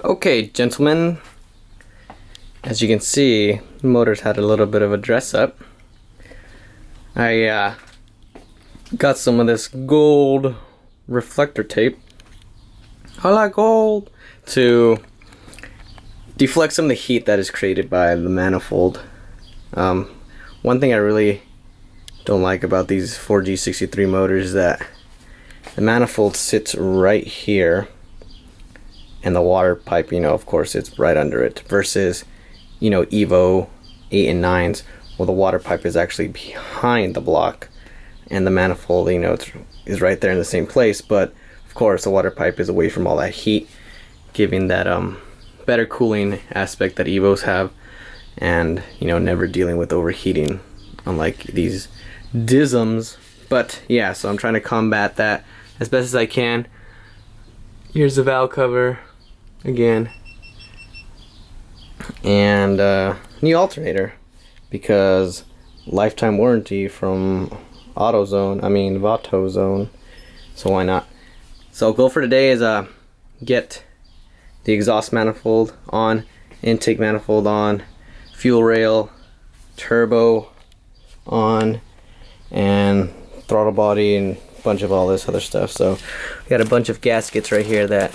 Okay, gentlemen, as you can see, the motor's had a little bit of a dress up. I got some of this gold reflector tape. I like gold, to deflect some of the heat that is created by the manifold. One thing I really don't like about these 4G63 motors is that the manifold sits right here and the water pipe, of course, it's right under it, versus Evo 8 and 9s, well, the water pipe is actually behind the block and the manifold is right there in the same place, but of course the water pipe is away from all that heat, giving that better cooling aspect that Evos have, and never dealing with overheating unlike these DISMs. But yeah, so I'm trying to combat that as best as I can. Here's the valve cover again, and new alternator, because lifetime warranty from AutoZone, so why not? So goal for today is get the exhaust manifold on, intake manifold on, fuel rail, turbo on, and throttle body, and a bunch of all this other stuff. So we got a bunch of gaskets right here that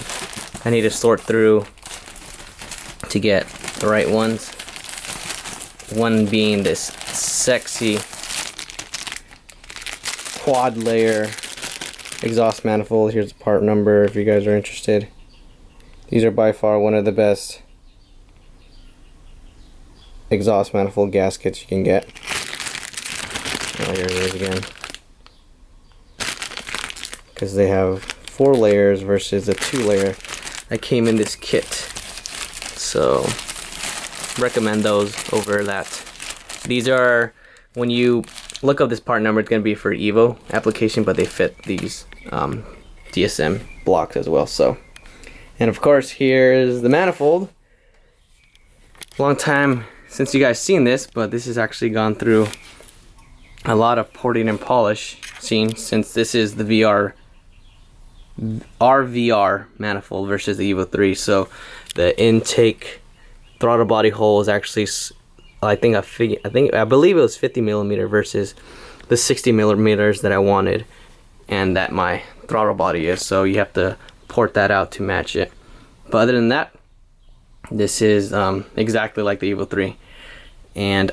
I need to sort through to get the right ones. One being this sexy quad layer exhaust manifold. Here's the part number if you guys are interested. These are by far one of the best exhaust manifold gaskets you can get. Oh, here it is again, because they have 4 layers versus the 2 layer that came in this kit. So recommend those over that. These are, when you look up this part number, it's going to be for Evo application, but they fit these DSM blocks as well. So, and of course, here's the manifold. Long time since you guys seen this, but this has actually gone through a lot of porting and polish since this is the RVR manifold versus the Evo 3. So the intake throttle body hole is actually, I believe it was 50 millimeter versus the 60 millimeters that I wanted and that my throttle body is. So you have to port that out to match it. But other than that, this is exactly like the Evo 3. And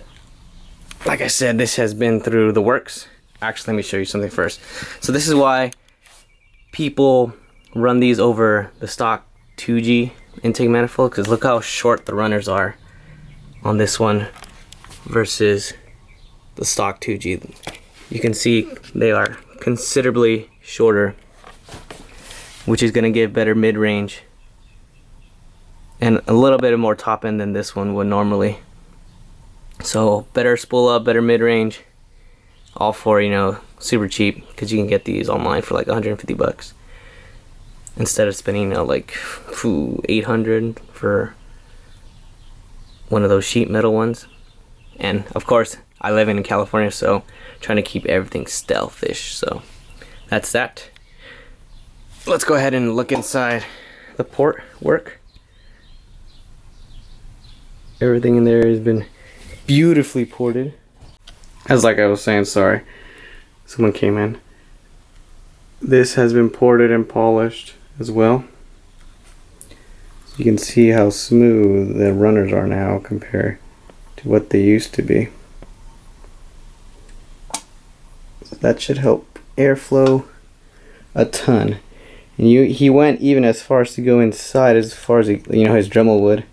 like I said, this has been through the works. Actually, let me show you something first. So this is why people run these over the stock 2G intake manifold, because look how short the runners are on this one versus the stock 2G. You can see they are considerably shorter, which is going to give better mid-range and a little bit more top end than this one would normally. So better spool up, better mid-range, all for super cheap, because you can get these online for like 150 bucks instead of spending like 800 for one of those sheet metal ones. And of course, I live in California, so trying to keep everything stealthish. So that's that. Let's go ahead and look inside the port work. Everything in there has been beautifully ported. As like I was saying, sorry, someone came in. This has been ported and polished as well. So you can see how smooth the runners are now compared to what they used to be. So that should help airflow a ton. And he went even as far as to go inside, as far as his Dremel would,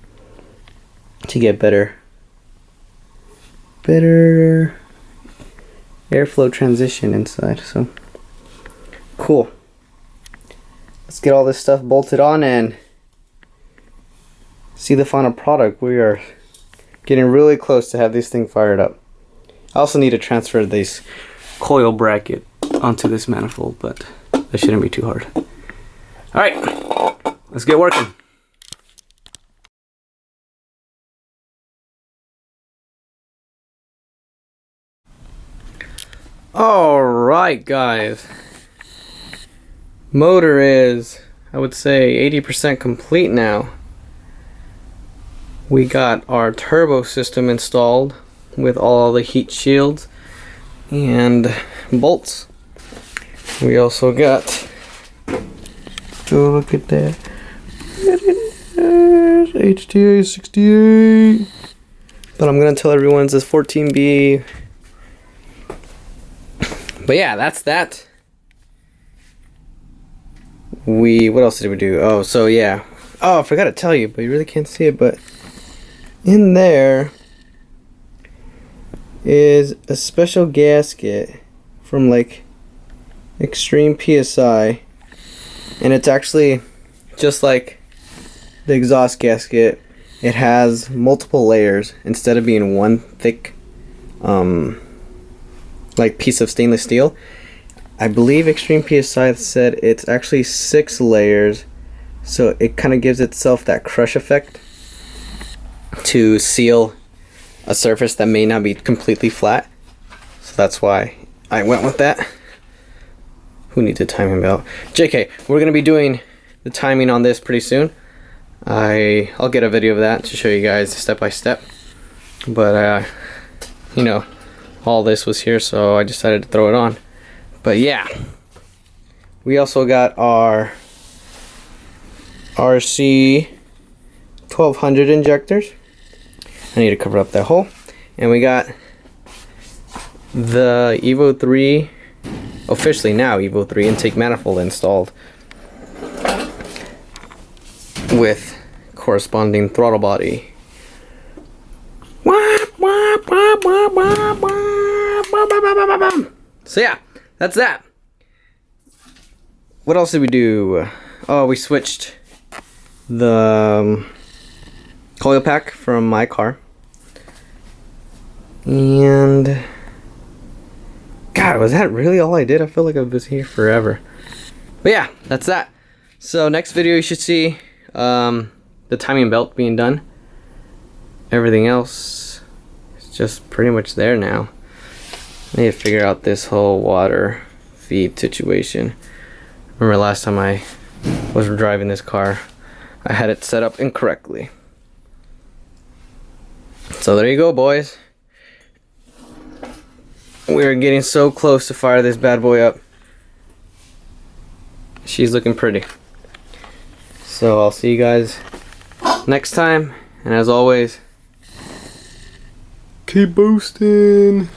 to get better airflow transition inside. So cool. Let's get all this stuff bolted on and see the final product. We are getting really close to have this thing fired up. I also need to transfer this coil bracket onto this manifold, but that shouldn't be too hard. Alright, let's get working. Alright guys, motor is, I would say, 80% complete now. We got our turbo system installed with all the heat shields and bolts. We also got, oh look at that, HTA 68. But I'm gonna tell everyone it's 14B. But yeah, that's that. What else did we do? Oh, so yeah. Oh, I forgot to tell you, but you really can't see it, but in there is a special gasket from like Extreme PSI, and it's actually just like the exhaust gasket. It has multiple layers instead of being one thick like piece of stainless steel. I believe Extreme PSI said it's actually 6 layers, so it kind of gives itself that crush effect to seal a surface that may not be completely flat. So that's why I went with that. Who needs a timing belt? JK, we're gonna be doing the timing on this pretty soon. I'll get a video of that to show you guys step by step. But you know, all this was here, so I decided to throw it on. But yeah, we also got our RC 1200 injectors. I need to cover up that hole. And we got the Evo 3, officially now Evo 3 intake manifold installed with corresponding throttle body. So yeah, that's that. What else did we do? Oh, we switched the coil pack from my car. And God, was that really all I did? I feel like I was here forever. But yeah, that's that. So next video you should see the timing belt being done. Everything else is just pretty much there now. I need to figure out this whole water feed situation. Remember last time I was driving this car, I had it set up incorrectly. So there you go, boys. We're getting so close to fire this bad boy up. She's looking pretty. So I'll see you guys next time, and as always, keep boosting.